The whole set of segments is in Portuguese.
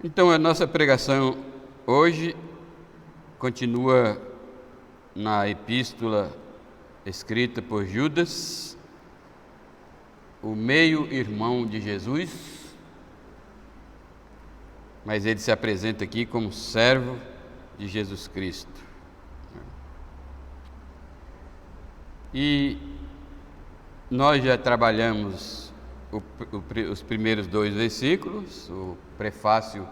Então, a nossa pregação hoje continua na epístola escrita por Judas, o meio-irmão de Jesus, mas ele se apresenta aqui como servo de Jesus Cristo. E nós já trabalhamos os primeiros 2 versículos, o prefácio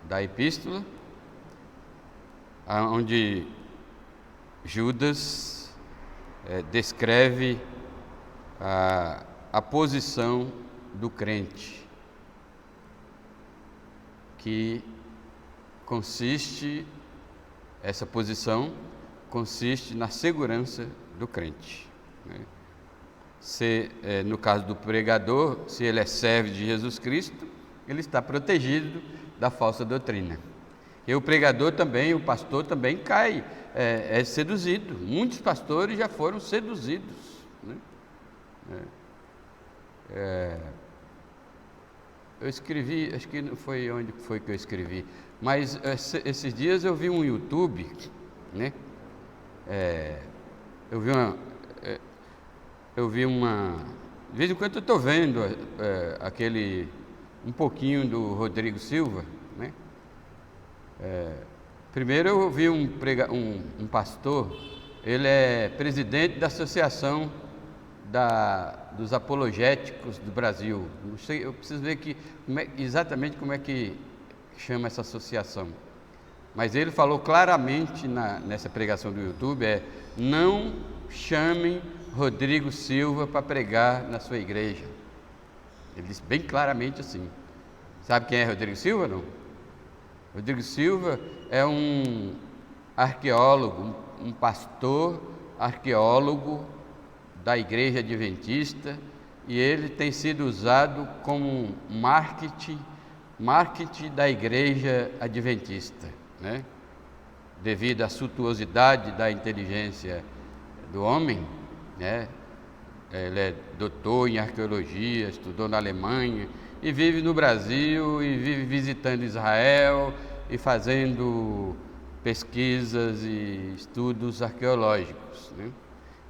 da epístola, onde Judas descreve a posição do crente, que essa posição consiste na segurança do crente, né? No caso do pregador, se ele é servo de Jesus Cristo, ele está protegido da falsa doutrina. E o pregador também, o pastor também cai, é seduzido. Muitos pastores já foram seduzidos, né? Eu escrevi, acho que não foi onde foi que eu escrevi, mas esses dias eu vi um YouTube, né? De vez em quando eu estou vendo um pouquinho do Rodrigo Silva, né? Primeiro eu vi um pastor, ele é presidente da Associação dos Apologéticos do Brasil. Não sei, eu preciso ver exatamente como é que chama essa associação. Mas ele falou claramente nessa pregação do YouTube, não chamem Rodrigo Silva para pregar na sua igreja. Ele disse bem claramente assim. Sabe quem é Rodrigo Silva, não? Rodrigo Silva é um arqueólogo, um pastor arqueólogo da Igreja Adventista, e ele tem sido usado como marketing da Igreja Adventista, né? Devido à suntuosidade da inteligência do homem, né? Ele é doutor em arqueologia, estudou na Alemanha e vive no Brasil e vive visitando Israel e fazendo pesquisas e estudos arqueológicos, né?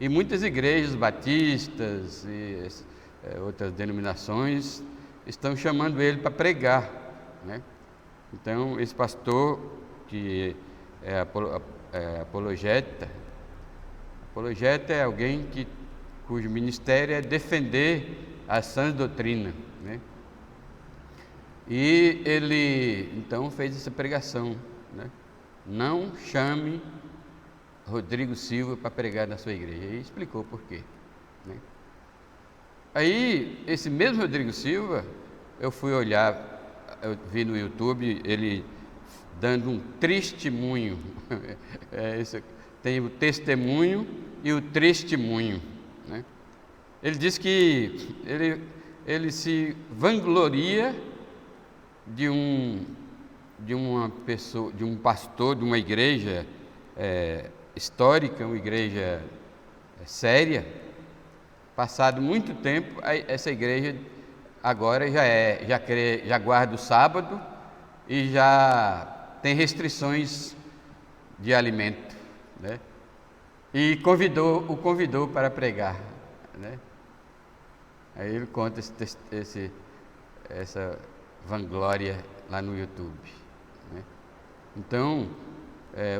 E muitas igrejas batistas e outras denominações estão chamando ele para pregar, né? Então, esse pastor que é apologeta é alguém cujo ministério é defender a sã doutrina, né? E ele então fez essa pregação, né? Não chame Rodrigo Silva para pregar na sua igreja. E explicou por quê, né? Aí, esse mesmo Rodrigo Silva, eu vi no YouTube ele dando um testemunho. Tem o testemunho e o testemunho, né? Ele diz que ele se vangloria de uma pessoa, de um pastor de uma igreja histórica, uma igreja séria. Passado muito tempo, essa igreja agora já guarda o sábado e já tem restrições de alimento, né? E o convidou para pregar, né? Aí ele conta essa vanglória lá no YouTube, né? Então,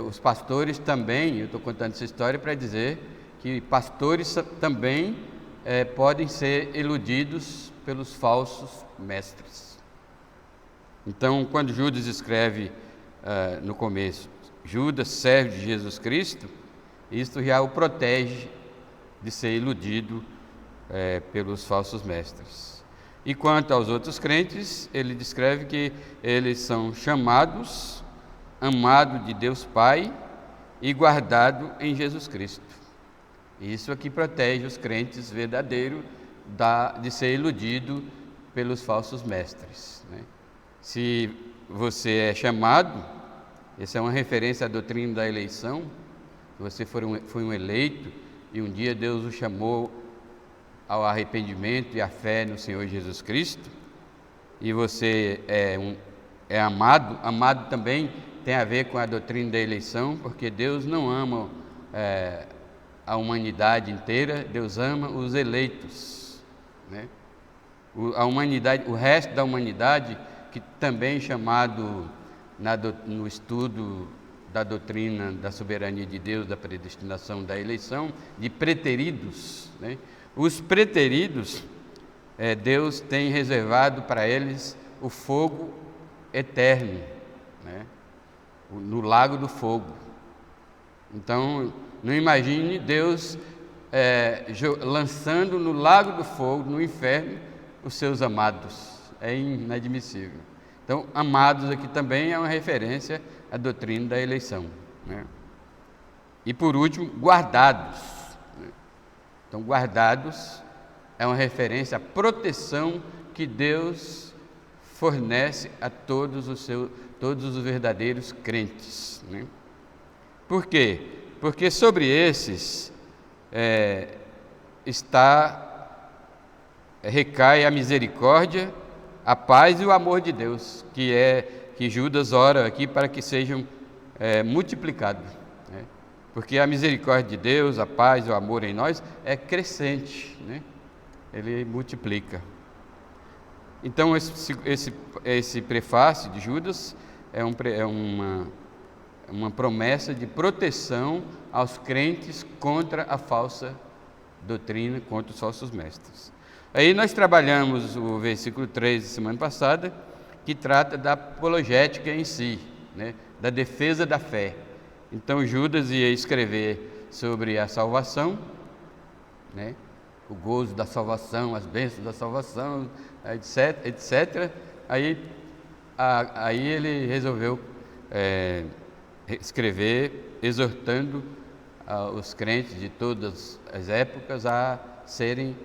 os pastores também, eu estou contando essa história para dizer que pastores também podem ser iludidos pelos falsos mestres. Então, quando Judas escreve no começo, Judas, servo de Jesus Cristo, isto já o protege de ser iludido pelos falsos mestres. E quanto aos outros crentes, ele descreve que eles são chamados, amados de Deus Pai e guardados em Jesus Cristo. Isso aqui protege os crentes verdadeiros de ser iludido pelos falsos mestres, né? Se você é chamado, essa é uma referência à doutrina da eleição. Se você foi um eleito e um dia Deus o chamou ao arrependimento e à fé no Senhor Jesus Cristo, e você é amado. Amado também tem a ver com a doutrina da eleição, porque Deus não ama a humanidade inteira, Deus ama os eleitos, né? A humanidade, o resto da humanidade, que também é chamado no estudo da doutrina da soberania de Deus, da predestinação, da eleição, de preteridos, né? Os preteridos, Deus tem reservado para eles o fogo eterno, né? No lago do fogo. Então, não imagine Deus lançando no lago do fogo, no inferno, os seus amados. É inadmissível. Então, amados aqui também é uma referência à doutrina da eleição, né? E por último, guardados, né? Então, guardados é uma referência à proteção que Deus fornece a todos os verdadeiros crentes, né? Por quê? Porque sobre esses recai a misericórdia, a paz e o amor de Deus, que Judas ora aqui para que sejam multiplicados, né? Porque a misericórdia de Deus, a paz e o amor em nós é crescente, né? Ele multiplica. Então esse prefácio de Judas é uma promessa de proteção aos crentes contra a falsa doutrina, contra os falsos mestres. Aí nós trabalhamos o versículo 3 da semana passada, que trata da apologética em si, né? Da defesa da fé. Então Judas ia escrever sobre a salvação, né? O gozo da salvação, as bênçãos da salvação, etc. Aí ele resolveu escrever exortando os crentes de todas as épocas a serem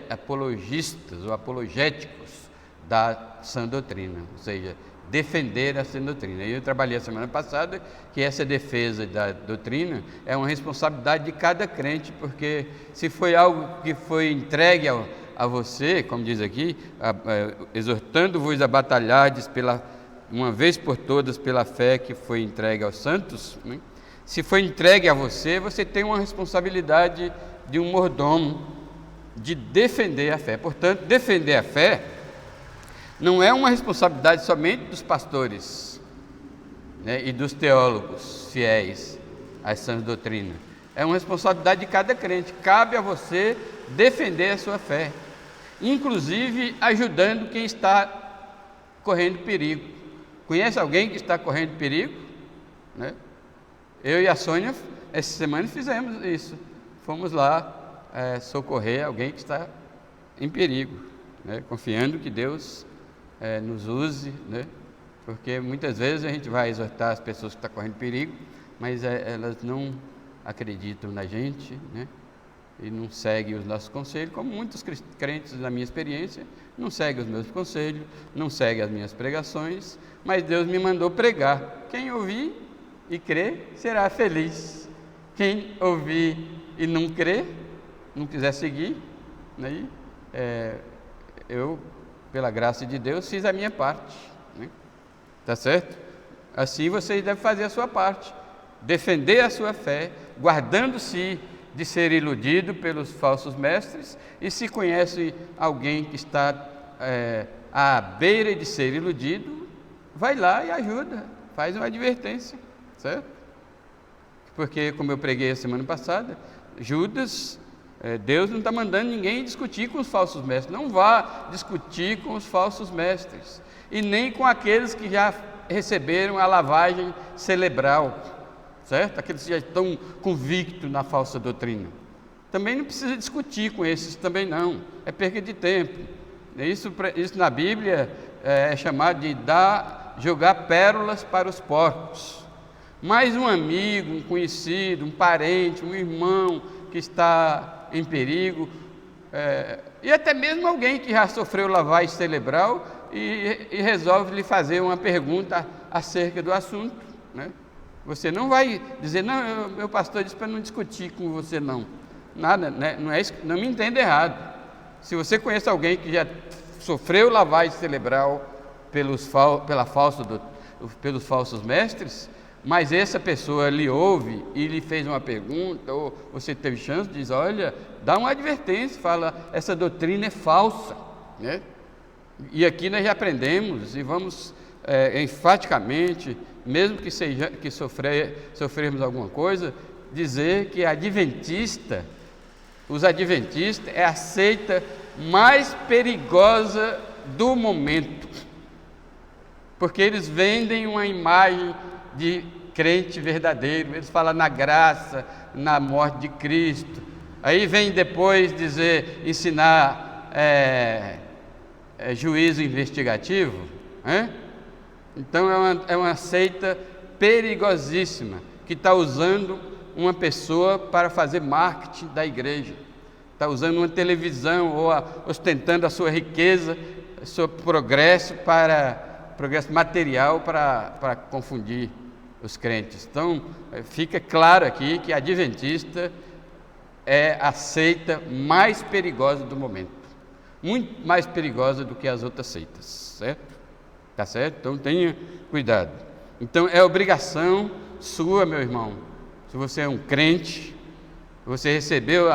apologistas ou apologéticos da sã doutrina, ou seja, defender a sã doutrina. Eu trabalhei a semana passada que essa defesa da doutrina é uma responsabilidade de cada crente, porque se foi algo que foi entregue a você, como diz aqui, exortando-vos a batalhardes uma vez por todas pela fé que foi entregue aos santos, né? Se foi entregue a você, você tem uma responsabilidade de um mordomo de defender a fé. Portanto, defender a fé não é uma responsabilidade somente dos pastores, né, e dos teólogos fiéis às sãs doutrinas. É uma responsabilidade de cada crente. Cabe a você defender a sua fé, inclusive ajudando quem está correndo perigo. Conhece alguém que está correndo perigo, né? Eu e a Sônia, essa semana, fizemos isso. Fomos lá socorrer alguém que está em perigo, né? Confiando que Deus nos use, né? Porque muitas vezes a gente vai exortar as pessoas que estão correndo perigo, mas elas não acreditam na gente, né? E não seguem os nossos conselhos, como muitos crentes, na minha experiência, não seguem os meus conselhos, não seguem as minhas pregações, mas Deus me mandou pregar. Quem ouvir e crer será feliz. Quem ouvir e não crer, não quiser seguir, né? Eu, pela graça de Deus, fiz a minha parte, né? Tá certo? Assim vocês devem fazer a sua parte, defender a sua fé, guardando-se de ser iludido pelos falsos mestres, e se conhece alguém que está à beira de ser iludido, vai lá e ajuda, faz uma advertência, certo? Porque, como eu preguei a semana passada, Judas, Deus não está mandando ninguém discutir com os falsos mestres. Não vá discutir com os falsos mestres, e nem com aqueles que já receberam a lavagem cerebral, certo? Aqueles que já estão convictos na falsa doutrina. Também não precisa discutir com esses também não, é perda de tempo. Isso na Bíblia é chamado de jogar pérolas para os porcos. Mas um amigo, um conhecido, um parente, um irmão que está em perigo, e até mesmo alguém que já sofreu lavagem cerebral e resolve lhe fazer uma pergunta acerca do assunto, né? Você não vai dizer, não, meu pastor disse para não discutir com você não. Nada, né? Não é isso, não me entenda errado. Se você conhece alguém que já sofreu lavagem cerebral pelos falsos mestres, mas essa pessoa lhe ouve e lhe fez uma pergunta, ou você teve chance, diz, olha, dá uma advertência, fala, essa doutrina é falsa, né? E aqui nós já aprendemos e vamos enfaticamente, mesmo que sofrermos alguma coisa, dizer que os adventistas é a seita mais perigosa do momento, porque eles vendem uma imagem de crente verdadeiro, eles falam na graça, na morte de Cristo, aí vem depois ensinar juízo investigativo, né? Então é uma seita perigosíssima, que está usando uma pessoa para fazer marketing da igreja, está usando uma televisão ou ostentando a sua riqueza, o seu progresso material para confundir os crentes. Então fica claro aqui que a adventista é a seita mais perigosa do momento, muito mais perigosa do que as outras seitas, certo? Tá certo? Então tenha cuidado. Então é obrigação sua, meu irmão, se você é um crente, você recebeu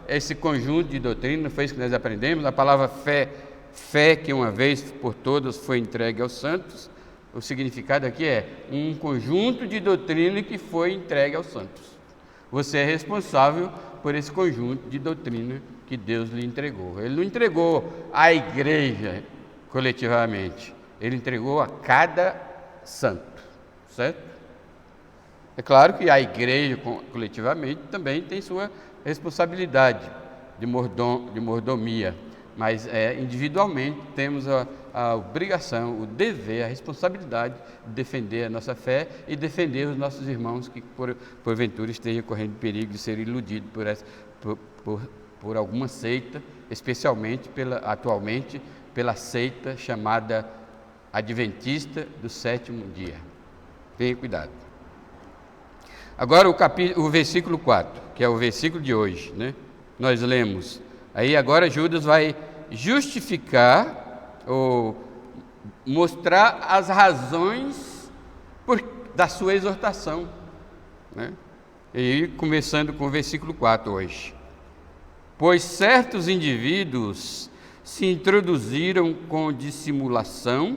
esse conjunto de doutrina, foi isso que nós aprendemos, a palavra fé que uma vez por todas foi entregue aos santos, o significado aqui é um conjunto de doutrina que foi entregue aos santos. Você é responsável por esse conjunto de doutrina que Deus lhe entregou. Ele não entregou à igreja coletivamente, ele entregou a cada santo, certo? É claro que a igreja coletivamente também tem sua responsabilidade de mordomia, mas individualmente temos a obrigação, o dever, a responsabilidade de defender a nossa fé e defender os nossos irmãos que porventura estejam correndo perigo de ser iludidos por alguma seita, especialmente atualmente pela seita chamada adventista do sétimo dia. Tenha cuidado. Agora o versículo 4, que é o versículo de hoje, né? Nós lemos, aí agora Judas vai justificar ou mostrar as razões da sua exortação, né? E começando com o versículo 4 hoje. Pois certos indivíduos se introduziram com dissimulação,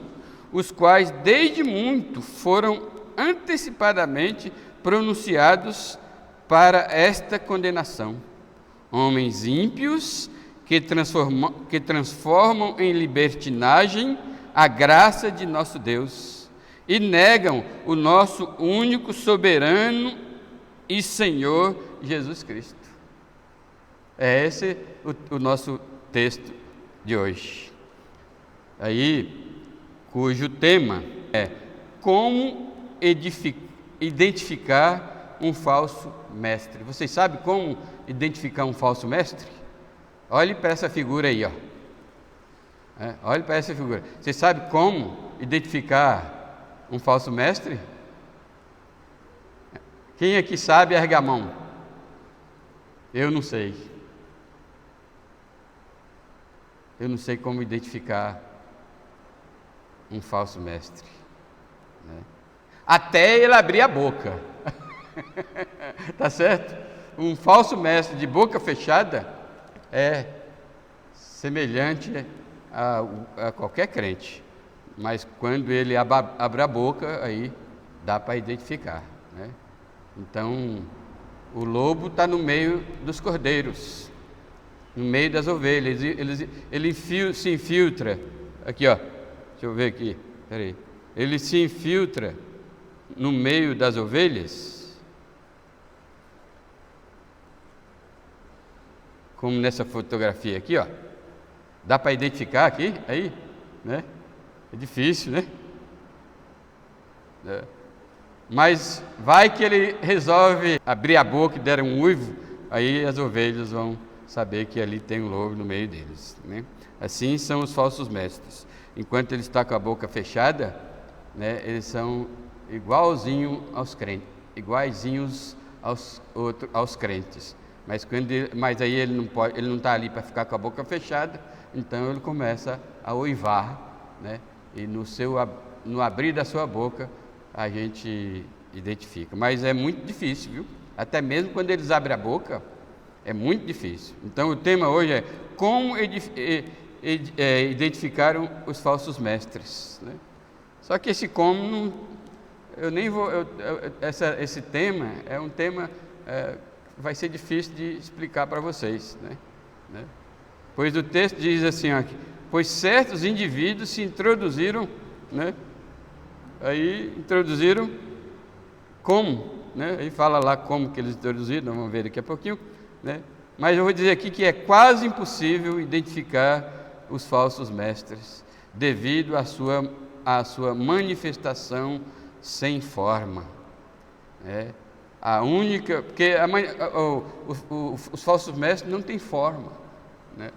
os quais desde muito foram antecipadamente pronunciados para esta condenação. Homens ímpios que transformam em libertinagem a graça de nosso Deus e negam o nosso único soberano e Senhor Jesus Cristo. É esse o nosso texto de hoje. Aí, cujo tema é como identificar um falso mestre. Vocês sabem como identificar um falso mestre? Olhe para essa figura aí, ó. Olhe para essa figura. Vocês sabem como identificar um falso mestre? Quem aqui sabe erga a mão? Eu não sei. Eu não sei como identificar um falso mestre, né? Até ele abrir a boca. Tá certo? Um falso mestre de boca fechada é semelhante a qualquer crente, mas quando ele abre a boca, aí dá para identificar, né? Então, o lobo está no meio dos cordeiros, no meio das ovelhas, ele se infiltra, aqui ó, deixa eu ver aqui, peraí, ele se infiltra no meio das ovelhas, como nessa fotografia aqui, ó, dá para identificar aqui, aí, né? É difícil, né? Mas vai que ele resolve abrir a boca e der um uivo, aí as ovelhas vão saber que ali tem um lobo no meio deles, né? Assim são os falsos mestres. Enquanto ele está com a boca fechada, né, eles são iguaizinhos aos crentes. Mas aí ele não está ali para ficar com a boca fechada, então ele começa a uivar, né, e no abrir da sua boca a gente identifica. Mas é muito difícil, viu? Até mesmo quando eles abrem a boca, é muito difícil. Então o tema hoje é como identificaram os falsos mestres, né? Só que esse como, eu nem vou... esse tema é um tema... vai ser difícil de explicar para vocês, né? Pois o texto diz assim, ó, pois certos indivíduos se introduziram, né? Aí introduziram como, né? Aí fala lá como que eles introduziram, vamos ver daqui a pouquinho, né? Mas eu vou dizer aqui que é quase impossível identificar os falsos mestres devido à sua manifestação sem forma, né? A única, porque os falsos mestres não têm forma, né?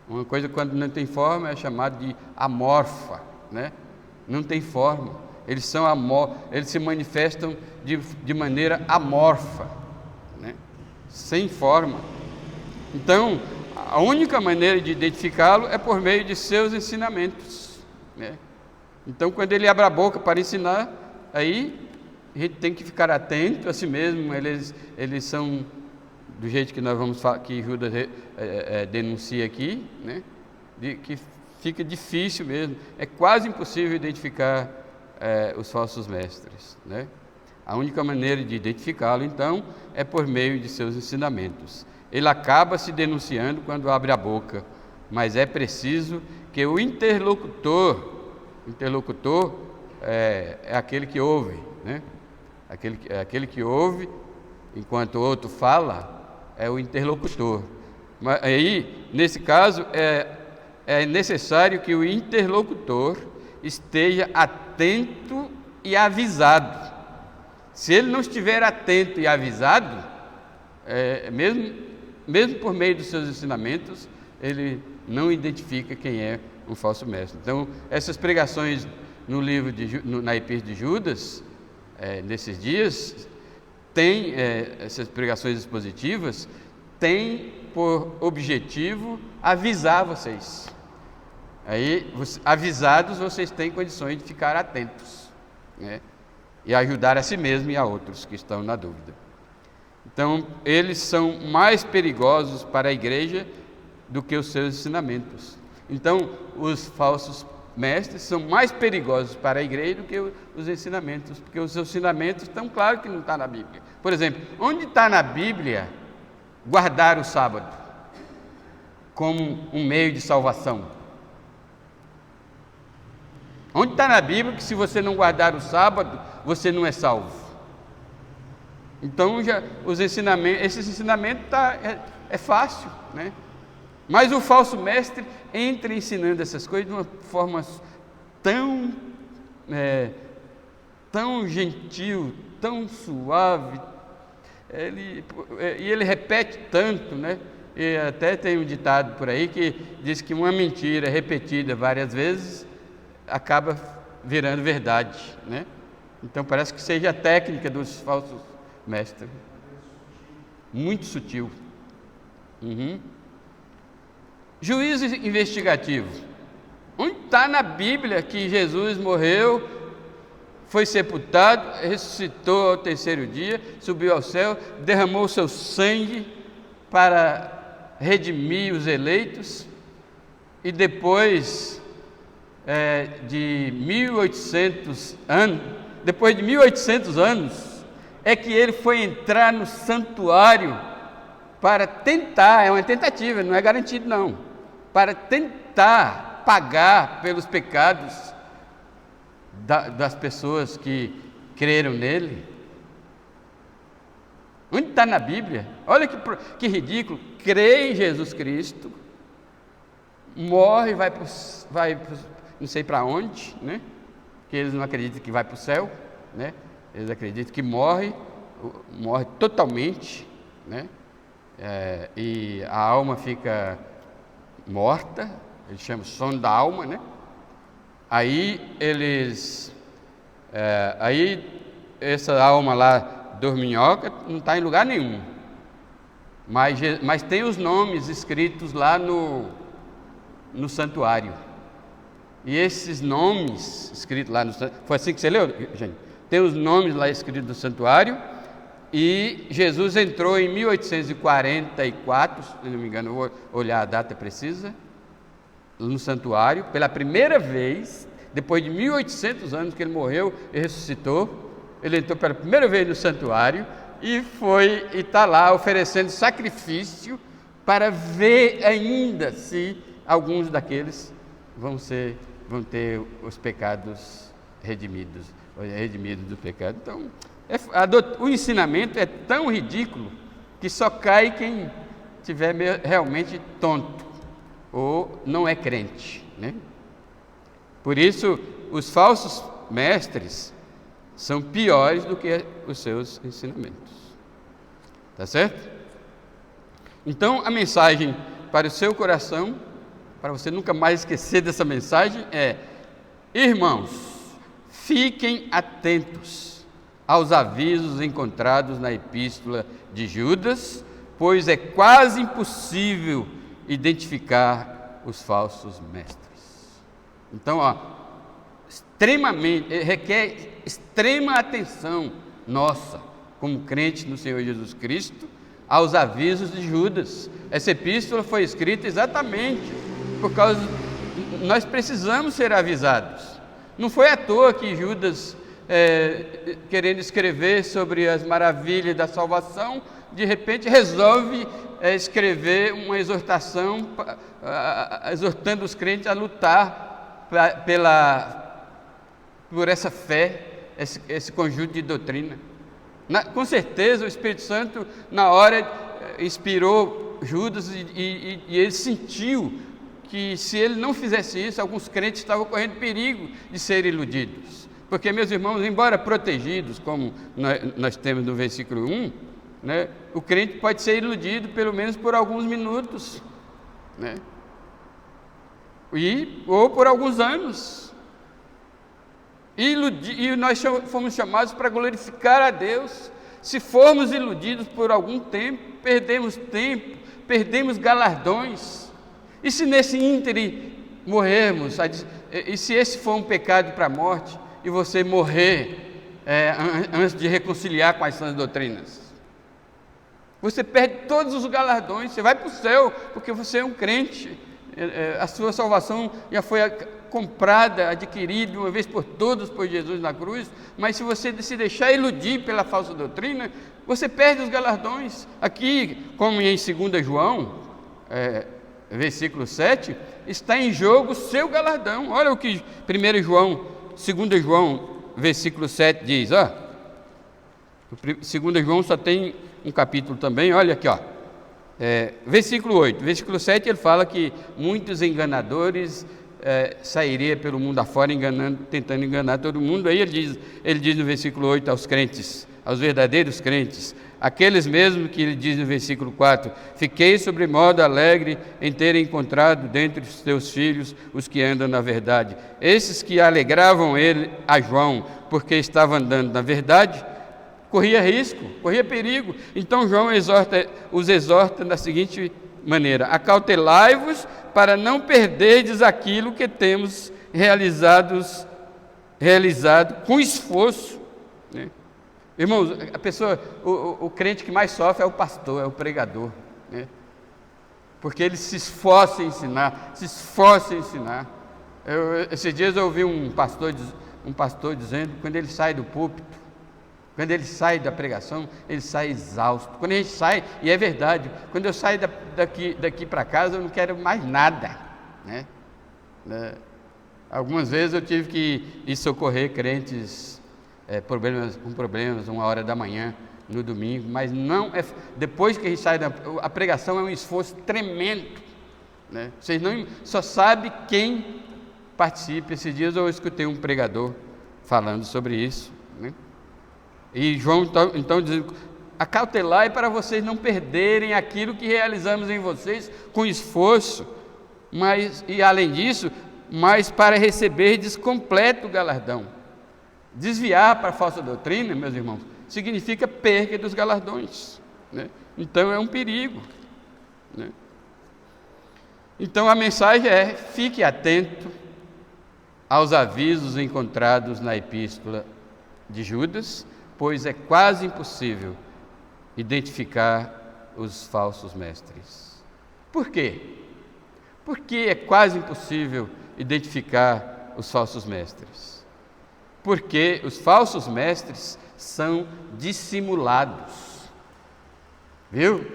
Uma coisa quando não tem forma é chamada de amorfa, né? Não tem forma, eles se manifestam de maneira amorfa, né? Sem forma. Então, a única maneira de identificá-lo é por meio de seus ensinamentos, né? Então, quando ele abre a boca para ensinar, aí a gente tem que ficar atento a si mesmo. Eles são do jeito que nós vamos falar, que Judas denuncia aqui, né? Que fica difícil mesmo, é quase impossível identificar os falsos mestres, né? A única maneira de identificá-lo, então, é por meio de seus ensinamentos. Ele acaba se denunciando quando abre a boca, mas é preciso que o interlocutor é aquele que ouve, né? Aquele que ouve, enquanto o outro fala, é o interlocutor. Mas aí, nesse caso, é necessário que o interlocutor esteja atento e avisado. Se ele não estiver atento e avisado, mesmo por meio dos seus ensinamentos, ele não identifica quem é um falso mestre. Então, essas pregações no livro na Epístola de Judas, nesses dias, essas pregações expositivas, têm por objetivo avisar vocês. Aí, avisados, vocês têm condições de ficar atentos, né? E ajudar a si mesmo e a outros que estão na dúvida. Então, eles são mais perigosos para a igreja do que os seus ensinamentos. Então, os falsos mestres são mais perigosos para a igreja do que os ensinamentos, porque os ensinamentos estão claro que não está na Bíblia. Por exemplo, onde está na Bíblia guardar o sábado como um meio de salvação? Onde está na Bíblia que se você não guardar o sábado, você não é salvo? Então, esses ensinamentos é fácil, né? Mas o falso mestre entra ensinando essas coisas de uma forma tão gentil, tão suave, e ele repete tanto, né? E até tem um ditado por aí que diz que uma mentira repetida várias vezes acaba virando verdade, né? Então parece que seja a técnica dos falsos mestres, muito sutil. Juízo investigativo. Onde está na Bíblia que Jesus morreu, foi sepultado, ressuscitou ao terceiro dia, subiu ao céu, derramou o seu sangue para redimir os eleitos, e depois de 1800 anos, é que ele foi entrar no santuário para tentar, é uma tentativa, não é garantido não, para tentar pagar pelos pecados das pessoas que creram nele. Onde está na Bíblia? Olha que ridículo, crê em Jesus Cristo, morre, vai não sei para onde, né? Que eles não acreditam que vai para o céu, né? Eles acreditam que morre totalmente, né? E a alma fica morta, eles chamam sono da alma, né? Aí essa alma lá dorminhoca não está em lugar nenhum, mas tem os nomes escritos lá no santuário. E esses nomes escritos lá no santuário, foi assim que você leu, gente? Tem os nomes lá escritos no santuário, e Jesus entrou em 1844, se não me engano, vou olhar a data precisa, no santuário, pela primeira vez, depois de 1800 anos que ele morreu e ressuscitou, ele entrou pela primeira vez no santuário, e está lá oferecendo sacrifício para ver ainda se alguns daqueles vão ter os pecados redimidos do pecado. Então, o ensinamento é tão ridículo que só cai quem tiver realmente tonto ou não é crente, né? Por isso, os falsos mestres são piores do que os seus ensinamentos. Tá certo? Então, a mensagem para o seu coração, para você nunca mais esquecer dessa mensagem, é: irmãos, fiquem atentos aos avisos encontrados na epístola de Judas, pois é quase impossível identificar os falsos mestres. Então, requer extrema atenção nossa, como crente no Senhor Jesus Cristo, aos avisos de Judas. Essa epístola foi escrita exatamente por causa nós precisamos ser avisados. Não foi à toa que Judas, querendo escrever sobre as maravilhas da salvação, de repente resolve escrever uma exortação, exortando os crentes a lutar por essa fé, esse conjunto de doutrina. Com certeza o Espírito Santo na hora inspirou Judas e ele sentiu que se ele não fizesse isso, alguns crentes estavam correndo perigo de serem iludidos. Porque, meus irmãos, embora protegidos, como nós temos no versículo 1, né, o crente pode ser iludido pelo menos por alguns minutos, né, ou por alguns anos. E nós fomos chamados para glorificar a Deus. Se formos iludidos por algum tempo, perdemos galardões. E se nesse ínterim morrermos, e se esse for um pecado para a morte, e você morrer antes de reconciliar com as sãs doutrinas, você perde todos os galardões. Você vai para o céu porque você é um crente. A sua salvação já foi comprada, adquirida de uma vez por todas por Jesus na cruz. Mas se você se deixar iludir pela falsa doutrina, você perde os galardões. Aqui, como em 2 João, versículo 7, está em jogo o seu galardão. Olha o que 2 João, versículo 7 diz. 2 João só tem um capítulo também, olha aqui, versículo 8. Versículo 7 ele fala que muitos enganadores sairiam pelo mundo afora tentando enganar todo mundo. Aí ele diz no versículo 8 aos crentes, aos verdadeiros crentes, aqueles mesmos que ele diz no versículo 4: fiquei sobremodo alegre em ter encontrado dentre os teus filhos os que andam na verdade. Esses que alegravam ele a João, porque estava andando na verdade, corria perigo. Então João os exorta da seguinte maneira: acautelai-vos para não perderdes aquilo que temos realizado com esforço, né? Irmãos, o crente que mais sofre é o pastor, é o pregador, né? Porque ele se esforça em ensinar. Esses dias eu ouvi um pastor dizendo que quando ele sai do púlpito, quando ele sai da pregação, ele sai exausto. Quando a gente sai, e é verdade, quando eu saio daqui para casa, eu não quero mais nada, né? Algumas vezes eu tive que ir socorrer crentes com problemas 1h da manhã, no domingo, mas não é. Depois que a gente sai a pregação é um esforço tremendo, né? Vocês não só sabem quem participa. Esses dias eu escutei um pregador falando sobre isso, né? E João então diz: acautelai para vocês não perderem aquilo que realizamos em vocês com esforço, e além disso, mas para receberdes completo galardão. Desviar para a falsa doutrina, meus irmãos, significa perda dos galardões, né? Então é um perigo, né? Então a mensagem é: fique atento aos avisos encontrados na epístola de Judas, pois é quase impossível identificar os falsos mestres. Por quê? Por que é quase impossível identificar os falsos mestres? Porque os falsos mestres são dissimulados. Viu?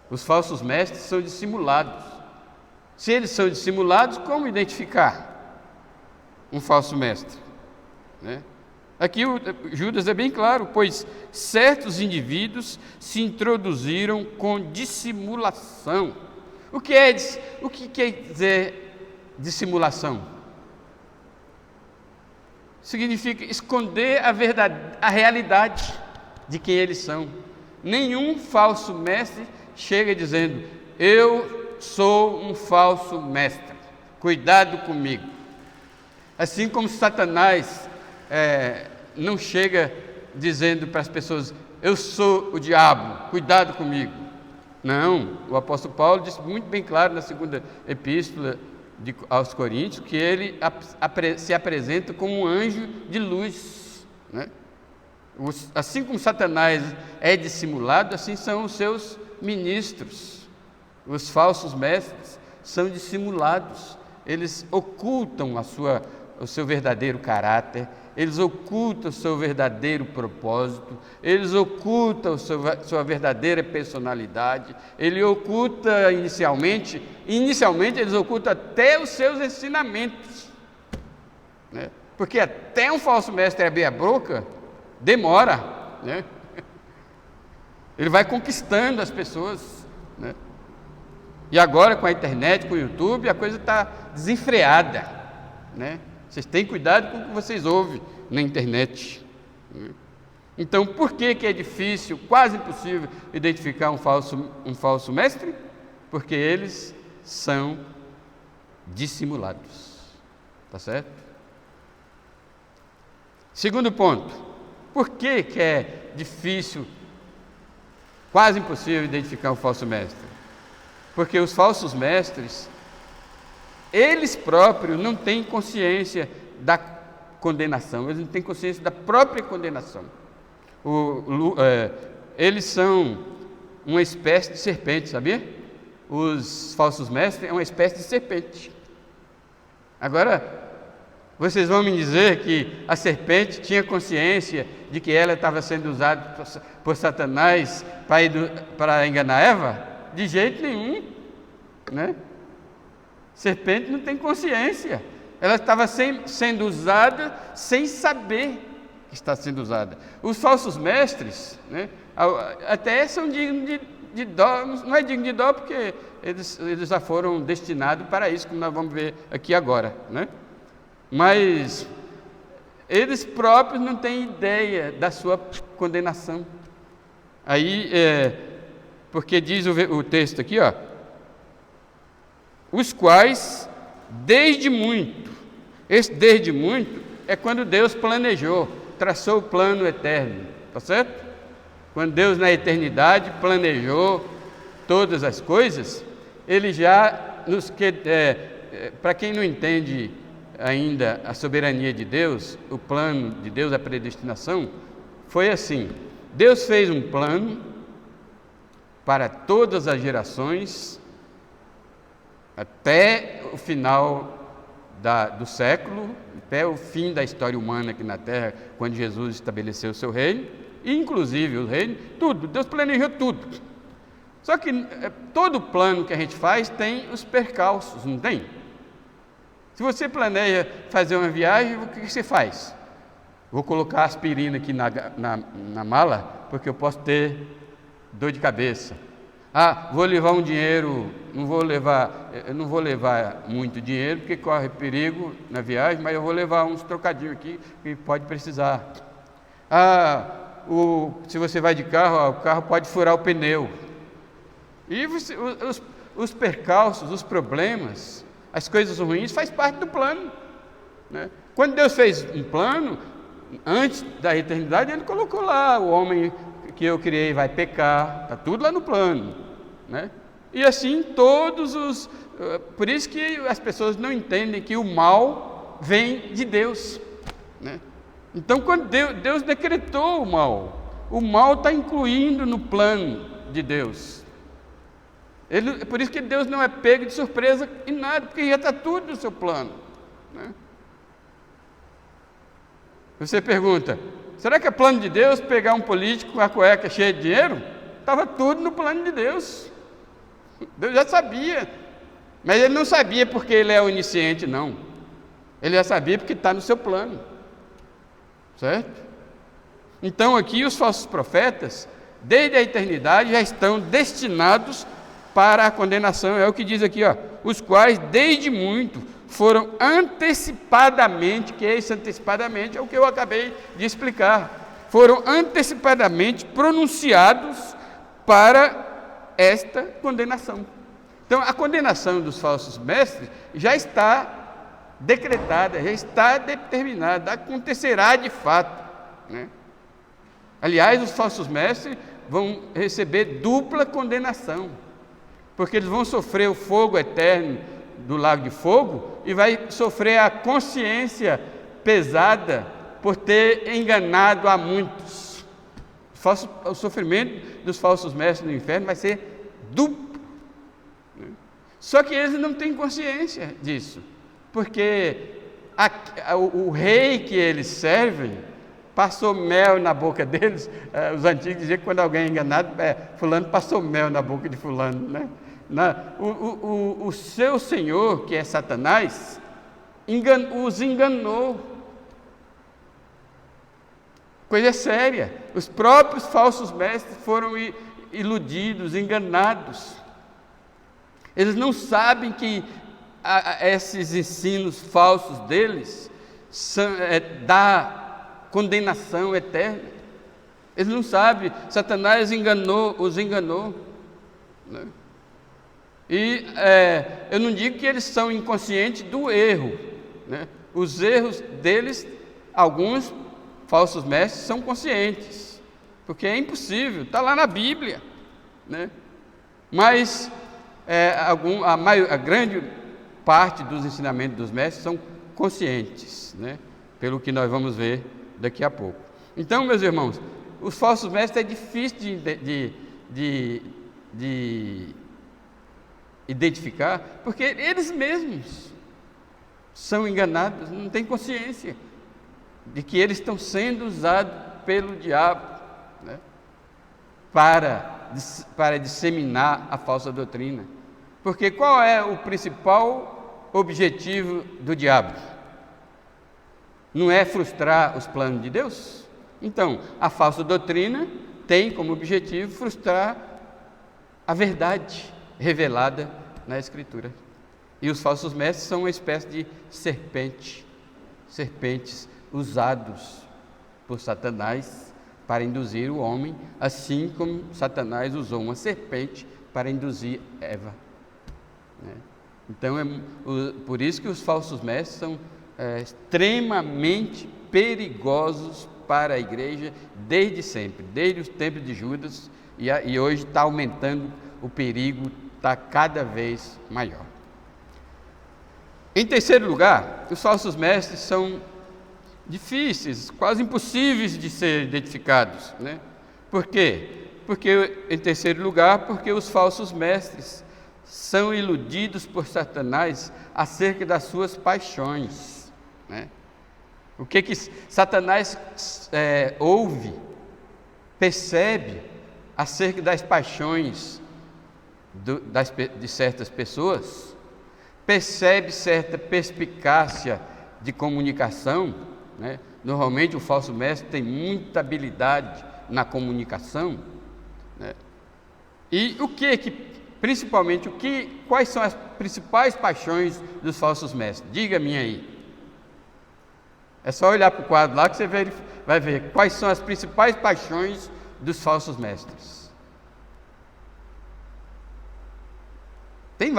Os falsos mestres são dissimulados. Se eles são dissimulados, como identificar um falso mestre? Né? Aqui o Judas é bem claro, pois certos indivíduos se introduziram com dissimulação. O que quer dizer dissimulação? Significa esconder a realidade de quem eles são. Nenhum falso mestre chega dizendo: eu sou um falso mestre, cuidado comigo. Assim como Satanás não chega dizendo para as pessoas: eu sou o diabo, cuidado comigo. Não, o apóstolo Paulo disse muito bem claro na segunda epístola aos Coríntios que ele se apresenta como um anjo de luz, né? Assim como Satanás é dissimulado, assim são os seus ministros. Os falsos mestres são dissimulados, eles ocultam o seu verdadeiro caráter, eles ocultam o seu verdadeiro propósito, eles ocultam sua verdadeira personalidade, ele oculta inicialmente eles ocultam até os seus ensinamentos, né? Porque até um falso mestre abrir a boca, demora, né? Ele vai conquistando as pessoas, né? E agora com a internet, com o YouTube, a coisa está desenfreada, né? Vocês têm cuidado com o que vocês ouvem na internet. Então, por que é difícil, quase impossível, identificar um falso mestre? Porque eles são dissimulados. Tá certo? Segundo ponto, por que é difícil, quase impossível, identificar um falso mestre? Porque os falsos mestres, eles próprios não têm consciência da condenação, eles não têm consciência da própria condenação. Eles são uma espécie de serpente, sabia? Os falsos mestres é uma espécie de serpente. Agora, vocês vão me dizer que a serpente tinha consciência de que ela estava sendo usada por Satanás para enganar Eva? De jeito nenhum, né? Serpente não tem consciência. Ela estava sendo usada sem saber que está sendo usada. Os falsos mestres, né, até são dignos de dó, não é digno de dó porque eles já foram destinados para isso, como nós vamos ver aqui agora, né? Mas eles próprios não têm ideia da sua condenação. Aí, porque diz o texto aqui, ó, os quais, desde muito, esse desde muito é quando Deus planejou, traçou o plano eterno, tá certo? Quando Deus na eternidade planejou todas as coisas, Ele já para quem não entende ainda a soberania de Deus, o plano de Deus, a predestinação, foi assim: Deus fez um plano para todas as gerações, até o final do século, até o fim da história humana aqui na Terra, quando Jesus estabeleceu o seu reino, inclusive o reino, tudo, Deus planejou tudo. Só que todo plano que a gente faz tem os percalços, não tem? Se você planeja fazer uma viagem, o que você faz? Vou colocar aspirina aqui na mala, porque eu posso ter dor de cabeça. Vou levar um dinheiro, eu não vou levar muito dinheiro, porque corre perigo na viagem, mas eu vou levar uns trocadinhos aqui, que pode precisar. Se você vai de carro, o carro pode furar o pneu. E os percalços, os problemas, as coisas ruins, faz parte do plano, né? Quando Deus fez um plano, antes da eternidade, Ele colocou lá: o homem que eu criei vai pecar, está tudo lá no plano, né? E assim por isso que as pessoas não entendem que o mal vem de Deus, né? Então, quando Deus decretou o mal está incluindo no plano de Deus. Por isso que Deus não é pego de surpresa em nada, porque já está tudo no seu plano, né? Você pergunta, será que é plano de Deus pegar um político com a cueca cheia de dinheiro? Estava tudo no plano de Deus. Deus já sabia, mas Ele não sabia porque Ele é onisciente, não. Ele já sabia porque está no seu plano, certo? Então aqui os falsos profetas, desde a eternidade, já estão destinados para a condenação. É o que diz aqui, ó, os quais desde muito foram antecipadamente, que esse antecipadamente é o que eu acabei de explicar, foram antecipadamente pronunciados para esta condenação. Então a condenação dos falsos mestres já está decretada, já está determinada, acontecerá de fato, né? Aliás, os falsos mestres vão receber dupla condenação, porque eles vão sofrer o fogo eterno do lago de fogo e vai sofrer a consciência pesada por ter enganado a muitos. O sofrimento dos falsos mestres no inferno vai ser duplo, né? Só que eles não têm consciência disso, porque o rei que eles servem passou mel na boca deles. Os antigos diziam que quando alguém é enganado, fulano passou mel na boca de fulano, né? O seu senhor, que é Satanás, os enganou. Coisa séria. Os próprios falsos mestres foram iludidos, enganados. Eles não sabem que esses ensinos falsos deles dá condenação eterna. Eles não sabem. Satanás os enganou, né? E eu não digo que eles são inconscientes do erro, né? Os erros deles, alguns falsos mestres são conscientes, porque é impossível, está lá na Bíblia, né? Mas a grande parte dos ensinamentos dos mestres são conscientes, né? Pelo que nós vamos ver daqui a pouco. Então, meus irmãos, os falsos mestres é difícil de identificar, porque eles mesmos são enganados, não têm consciência de que eles estão sendo usados pelo diabo, né, para disseminar a falsa doutrina. Porque qual é o principal objetivo do diabo? Não é frustrar os planos de Deus? Então, a falsa doutrina tem como objetivo frustrar a verdade revelada na Escritura. E os falsos mestres são uma espécie de serpentes usados por Satanás para induzir o homem, assim como Satanás usou uma serpente para induzir Eva, né? Então, por isso que os falsos mestres são extremamente perigosos para a igreja desde sempre, desde os tempos de Judas, e hoje está aumentando o perigo, está cada vez maior. Em terceiro lugar, os falsos mestres são difíceis, quase impossíveis de ser identificados, né? Por quê? Em terceiro lugar, porque os falsos mestres são iludidos por Satanás acerca das suas paixões, né? O que Satanás ouve, percebe acerca das paixões de certas pessoas, percebe certa perspicácia de comunicação, né? Normalmente o falso mestre tem muita habilidade na comunicação, né? E quais são as principais paixões dos falsos mestres? Diga-me aí. É só olhar para o quadro lá que você vai ver quais são as principais paixões dos falsos mestres. Tem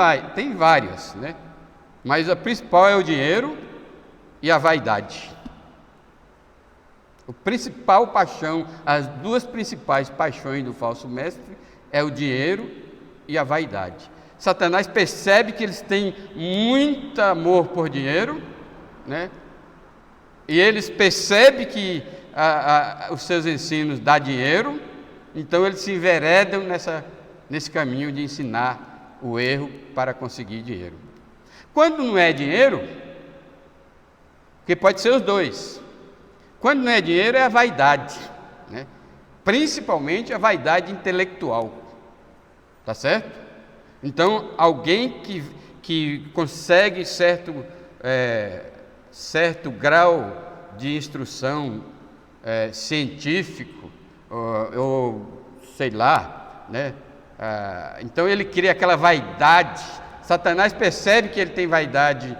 várias, né? Mas a principal é o dinheiro e a vaidade. As duas principais paixões do falso mestre é o dinheiro e a vaidade. Satanás percebe que eles têm muito amor por dinheiro, né? E eles percebem que os seus ensinos dão dinheiro, então eles se enveredam nesse caminho de ensinar o erro para conseguir dinheiro. Quando não é dinheiro, porque pode ser os dois. Quando não é dinheiro, é a vaidade, né? Principalmente a vaidade intelectual, tá certo? Então, alguém que consegue certo grau de instrução científico, ou sei lá, né? Então ele cria aquela vaidade. Satanás percebe que ele tem vaidade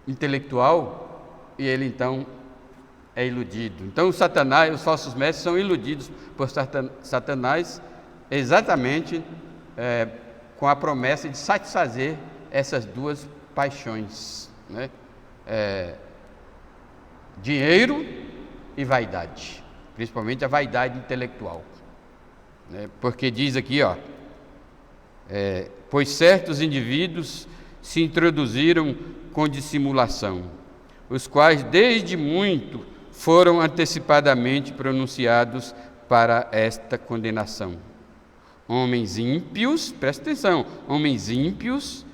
intelectual e ele então é iludido. Então Satanás, os falsos mestres são iludidos por Satanás exatamente com a promessa de satisfazer essas duas paixões, né? Dinheiro e vaidade, principalmente a vaidade intelectual, né? Porque diz aqui, pois certos indivíduos se introduziram com dissimulação, os quais desde muito foram antecipadamente pronunciados para esta condenação. Homens ímpios, presta atenção, homens ímpios,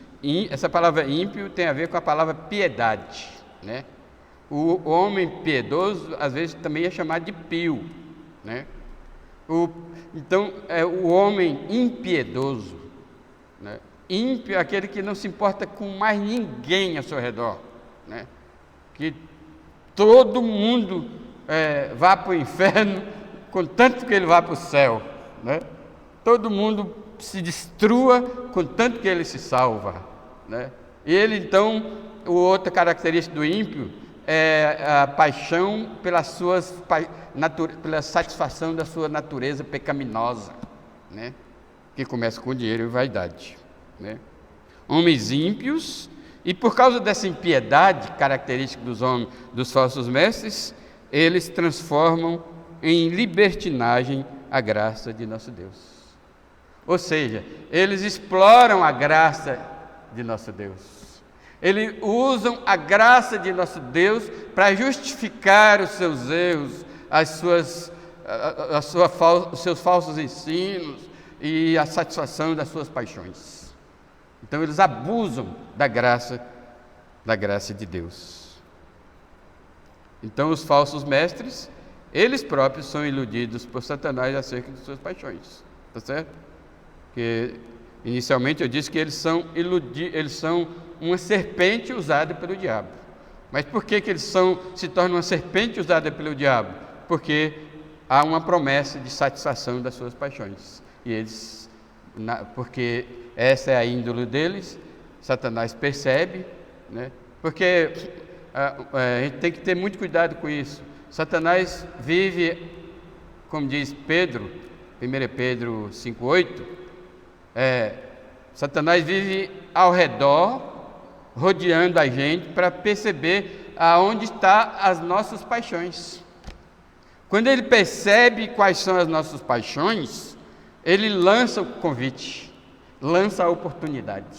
essa palavra ímpio tem a ver com a palavra piedade, né? O homem piedoso, às vezes, também é chamado de pio, né? Então, o homem impiedoso, né? Ímpio é aquele que não se importa com mais ninguém ao seu redor, né? Que todo mundo vá para o inferno, contanto que ele vá para o céu, né? Todo mundo se destrua, contanto que ele se salva, né? E ele, então, outra característica do ímpio é a paixão pela satisfação da sua natureza pecaminosa, né? Que começa com dinheiro e vaidade, né? Homens ímpios, e por causa dessa impiedade característica dos homens, dos falsos mestres, eles transformam em libertinagem a graça de nosso Deus. Ou seja, eles exploram a graça de nosso Deus. Eles usam a graça de nosso Deus para justificar os seus erros, os seus falsos ensinos e a satisfação das suas paixões. Então eles abusam da graça de Deus. Então os falsos mestres, eles próprios são iludidos por Satanás acerca de suas paixões, tá certo? Porque inicialmente eu disse que eles são uma serpente usada pelo diabo. Mas por que eles se tornam uma serpente usada pelo diabo? Porque há uma promessa de satisfação das suas paixões. E eles, porque essa é a índole deles, Satanás percebe, né? Porque a gente tem que ter muito cuidado com isso. Satanás vive, como diz Pedro, 1 Pedro 5,8, Satanás vive ao redor, rodeando a gente para perceber aonde estão as nossas paixões. Quando ele percebe quais são as nossas paixões, ele lança o convite, lança a oportunidade,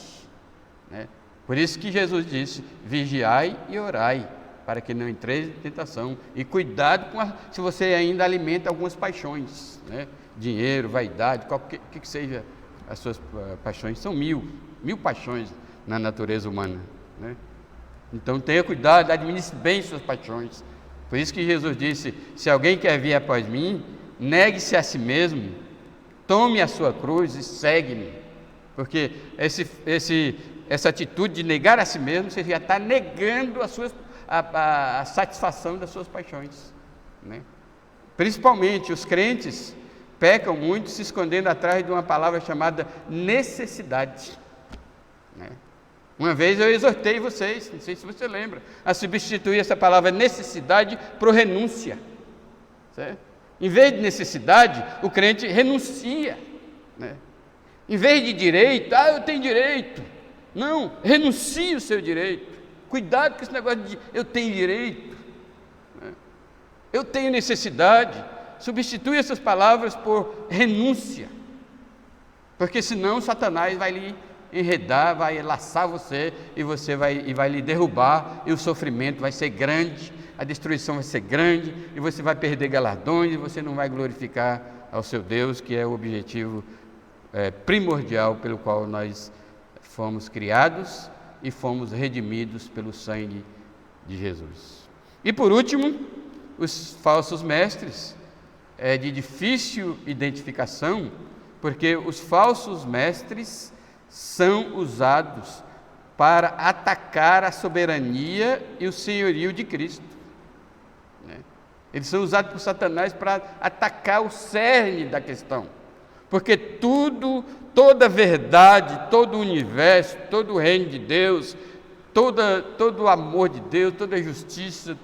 né? Por isso que Jesus disse: vigiai e orai, para que não entreis em tentação. E cuidado se você ainda alimenta algumas paixões, né? Dinheiro, vaidade, qualquer que seja as suas paixões. São mil paixões na natureza humana, né? Então tenha cuidado, administre bem suas paixões. Por isso que Jesus disse: se alguém quer vir após mim, negue-se a si mesmo, tome a sua cruz e segue-me. Porque essa atitude de negar a si mesmo, você já está negando a satisfação das suas paixões, né? Principalmente os crentes pecam muito se escondendo atrás de uma palavra chamada necessidade, né? Uma vez eu exortei vocês, não sei se você lembra, a substituir essa palavra necessidade por renúncia, certo? Em vez de necessidade, o crente renuncia, né? Em vez de direito, eu tenho direito. Não, renuncie o seu direito. Cuidado com esse negócio de eu tenho direito, né? Eu tenho necessidade. Substitui essas palavras por renúncia, porque senão Satanás vai lhe enredar, vai laçar você e vai lhe derrubar, e o sofrimento vai ser grande, a destruição vai ser grande, e você vai perder galardões, e você não vai glorificar ao seu Deus, que é o objetivo primordial pelo qual nós fomos criados e fomos redimidos pelo sangue de Jesus. E por último, os falsos mestres, é de difícil identificação, porque os falsos mestres são usados para atacar a soberania e o senhorio de Cristo. Eles são usados por Satanás para atacar o cerne da questão, porque toda a verdade, todo o universo, todo o reino de Deus, todo o amor de Deus, toda a justiça,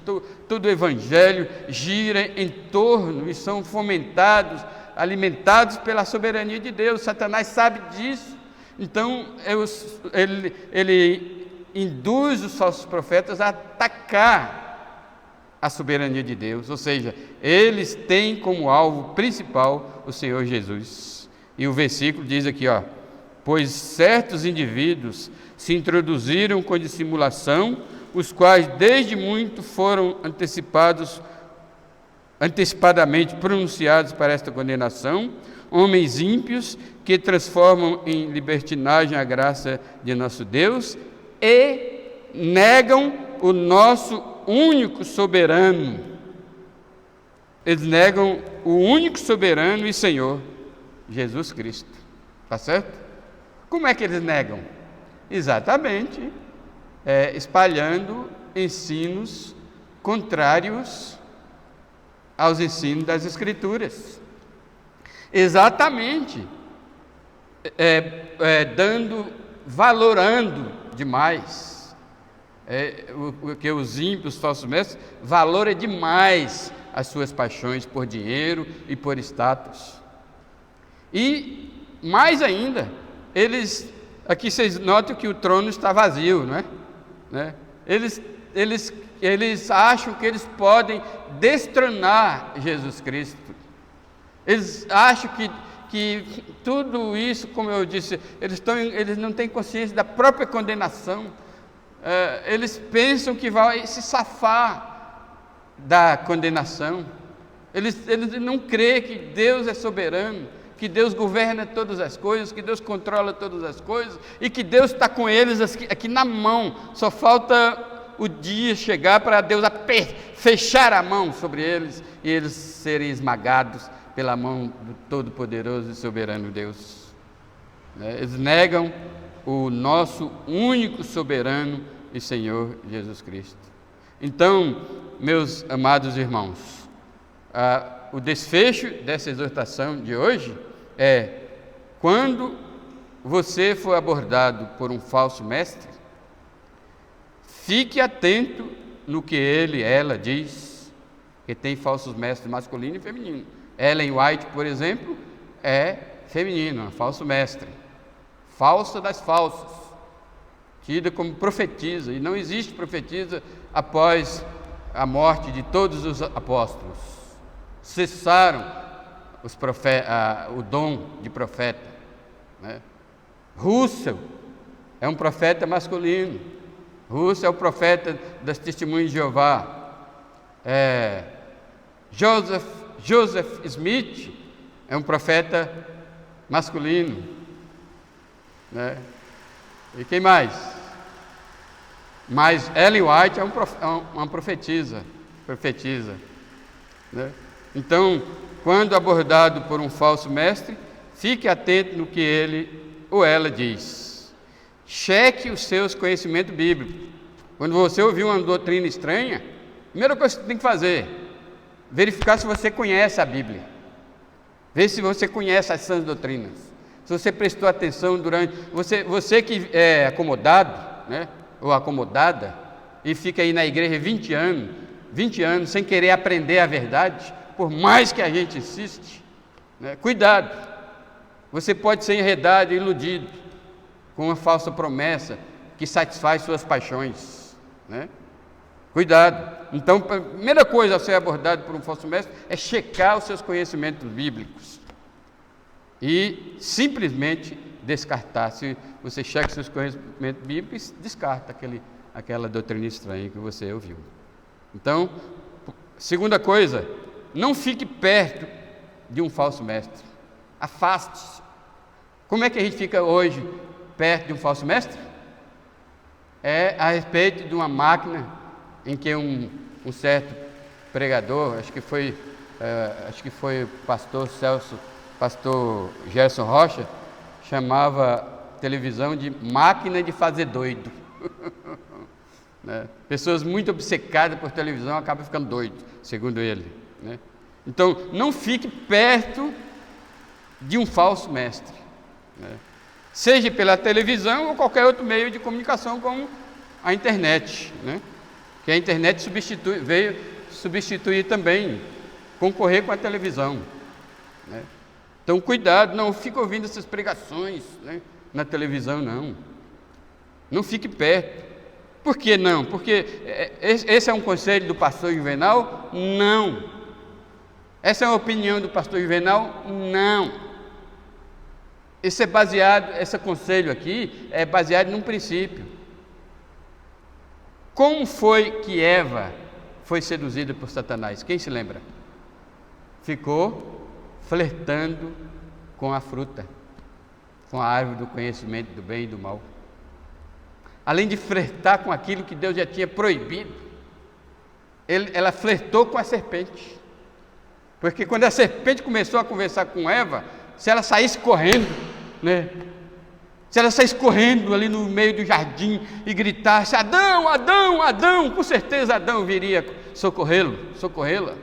todo o evangelho gira em torno e são fomentados, alimentados pela soberania de Deus. Satanás sabe disso, então ele induz os falsos profetas a atacar a soberania de Deus, ou seja, eles têm como alvo principal o Senhor Jesus. E o versículo diz aqui, pois certos indivíduos se introduziram com dissimulação, os quais desde muito foram antecipadamente pronunciados para esta condenação, homens ímpios que transformam em libertinagem a graça de nosso Deus e negam o nosso único soberano. Eles negam o único soberano e Senhor, Jesus Cristo. Está certo? Como é que eles negam? Exatamente, espalhando ensinos contrários aos ensinos das Escrituras. Exatamente, valorando demais. Que os ímpios, os falsos mestres, valoram demais as suas paixões por dinheiro e por status. E, mais ainda, aqui vocês notam que o trono está vazio, não é? Eles acham que eles podem destronar Jesus Cristo. Eles acham que tudo isso, como eu disse, eles não têm consciência da própria condenação. Eles pensam que vai se safar da condenação. Eles não creem que Deus é soberano, que Deus governa todas as coisas, que Deus controla todas as coisas e que Deus está com eles aqui na mão. Só falta o dia chegar para Deus fechar a mão sobre eles e eles serem esmagados pela mão do Todo-Poderoso e Soberano Deus. Eles negam o nosso único soberano e Senhor Jesus Cristo. Então, meus amados irmãos, o desfecho dessa exortação de hoje é: quando você for abordado por um falso mestre, fique atento no que ela diz, que tem falsos mestres masculino e feminino. Ellen White, por exemplo, é feminino, é falso mestre, falsa das falsas, tida como profetisa, e não existe profetisa após a morte de todos os apóstolos. Cessaram o dom de profeta. Russell é um profeta masculino. Russell é o profeta das Testemunhas de Jeová. Joseph Smith é um profeta masculino. E quem mais? Mas Ellen White é uma profetisa. Então, quando abordado por um falso mestre, fique atento no que ele ou ela diz. Cheque os seus conhecimentos bíblicos. Quando você ouvir uma doutrina estranha, a primeira coisa que você tem que fazer, verificar se você conhece a Bíblia. Ver se você conhece as sãs doutrinas. Se você prestou atenção durante... Você que é acomodado, ou acomodada, e fica aí na igreja 20 anos sem querer aprender a verdade, por mais que a gente insiste, cuidado, você pode ser enredado e iludido com uma falsa promessa que satisfaz suas paixões, Cuidado. Então, a primeira coisa a ser abordado por um falso mestre é checar os seus conhecimentos bíblicos e simplesmente descartar. Se você checa seus conhecimentos bíblicos, descarta aquela doutrina estranha que você ouviu. Então, segunda coisa, não fique perto de um falso mestre. Afaste-se. Como é que a gente fica hoje perto de um falso mestre? É a respeito de uma máquina em que um certo pregador, acho que foi o pastor Gerson Rocha, chamava televisão de máquina de fazer doido. Né? Pessoas muito obcecadas por televisão acabam ficando doidos, segundo ele. Né? Então, não fique perto de um falso mestre, né? Seja pela televisão ou qualquer outro meio de comunicação, como a internet, né? Que a internet veio substituir também, concorrer com a televisão, né? Então, cuidado, não fique ouvindo essas pregações, né, na televisão, não. Não fique perto. Por que não? Porque esse é um conselho do pastor Juvenal? Não. Essa é uma opinião do pastor Juvenal? Não. Esse conselho aqui é baseado num princípio. Como foi que Eva foi seduzida por Satanás? Quem se lembra? Ficou flertando com a fruta, com a árvore do conhecimento do bem e do mal. Além de flertar com aquilo que Deus já tinha proibido, ela flertou com a serpente. Porque quando a serpente começou a conversar com Eva, se ela saísse correndo, né? Se ela saísse correndo ali no meio do jardim e gritasse: Adão, Adão, Adão, com certeza Adão viria socorrê-la.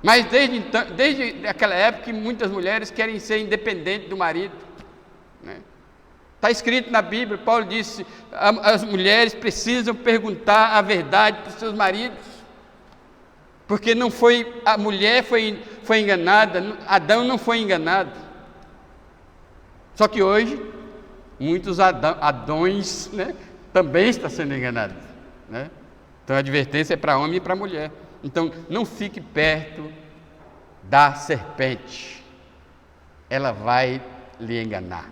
Mas desde aquela época que muitas mulheres querem ser independentes do marido, né? Está escrito na Bíblia, Paulo disse: as mulheres precisam perguntar a verdade para os seus maridos, porque não foi a mulher foi enganada, Adão não foi enganado. Só que hoje muitos Adões, né, também estão sendo enganados, né? Então a advertência é para homem e para mulher. Então não fique perto da serpente, ela vai lhe enganar.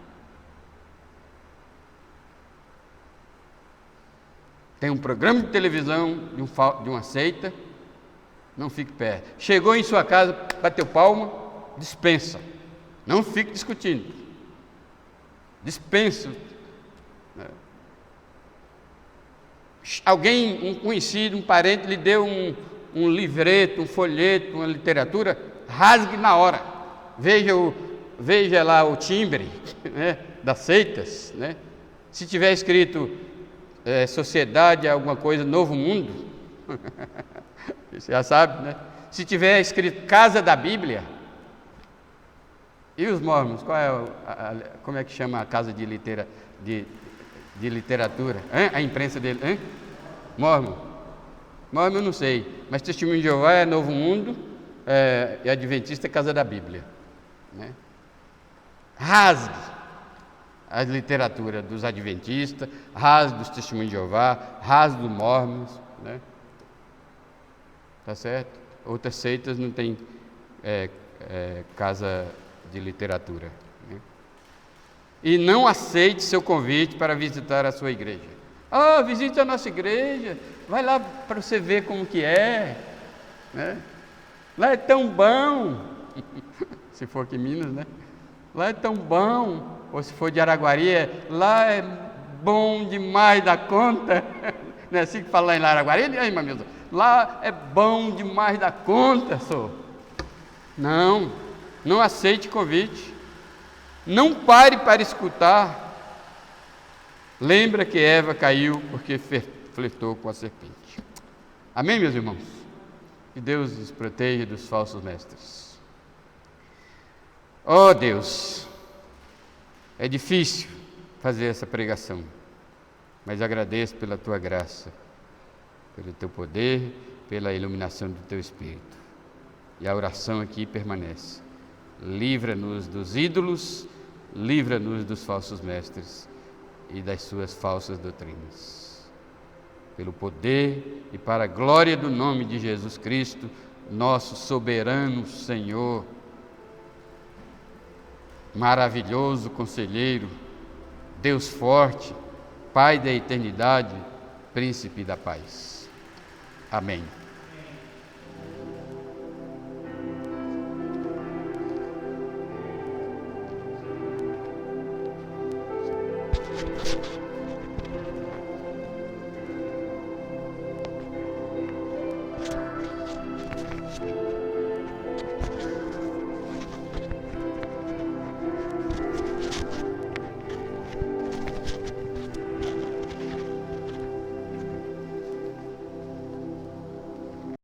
Tem um programa de televisão de uma seita, não fique perto. Chegou em sua casa, bateu palma, dispensa. Não fique discutindo. Dispensa. Alguém, um conhecido, um parente, lhe deu um livreto, um folheto, uma literatura, rasgue na hora. Veja lá o timbre, né, das seitas, né? Se tiver escrito Sociedade, alguma coisa, Novo Mundo, você já sabe, né? Se tiver escrito Casa da Bíblia, e os mormons, como é que chama a casa de literatura? A imprensa dele? Mormon eu não sei, mas Testemunho de Jeová é Novo Mundo, e Adventista é Casa da Bíblia, né? Rasgue a literatura dos Adventistas, rasgue dos Testemunhos de Jeová, rasgue dos Mormons, né? Tá certo? Outras seitas não tem casa de literatura, né? E não aceite seu convite para visitar a sua igreja. Visite a nossa igreja, vai lá para você ver como que é, né? Lá é tão bom. Se for aqui em Minas, né? Lá é tão bom. Ou se for de Araguari, lá é bom demais da conta. Não é assim que fala lá em Araguari? Aí, meu Deus, lá é bom demais da conta, senhor. Não aceite convite. Não pare para escutar. Lembra que Eva caiu porque flertou com a serpente. Amém, meus irmãos? Que Deus nos proteja dos falsos mestres. Oh, Deus, é difícil fazer essa pregação, mas agradeço pela Tua graça, pelo Teu poder, pela iluminação do Teu Espírito. E a oração aqui permanece. Livra-nos dos ídolos, livra-nos dos falsos mestres e das suas falsas doutrinas. Pelo poder e para a glória do nome de Jesus Cristo, nosso soberano Senhor. maravilhoso conselheiro, Deus forte, Pai da eternidade, Príncipe da paz. Amém.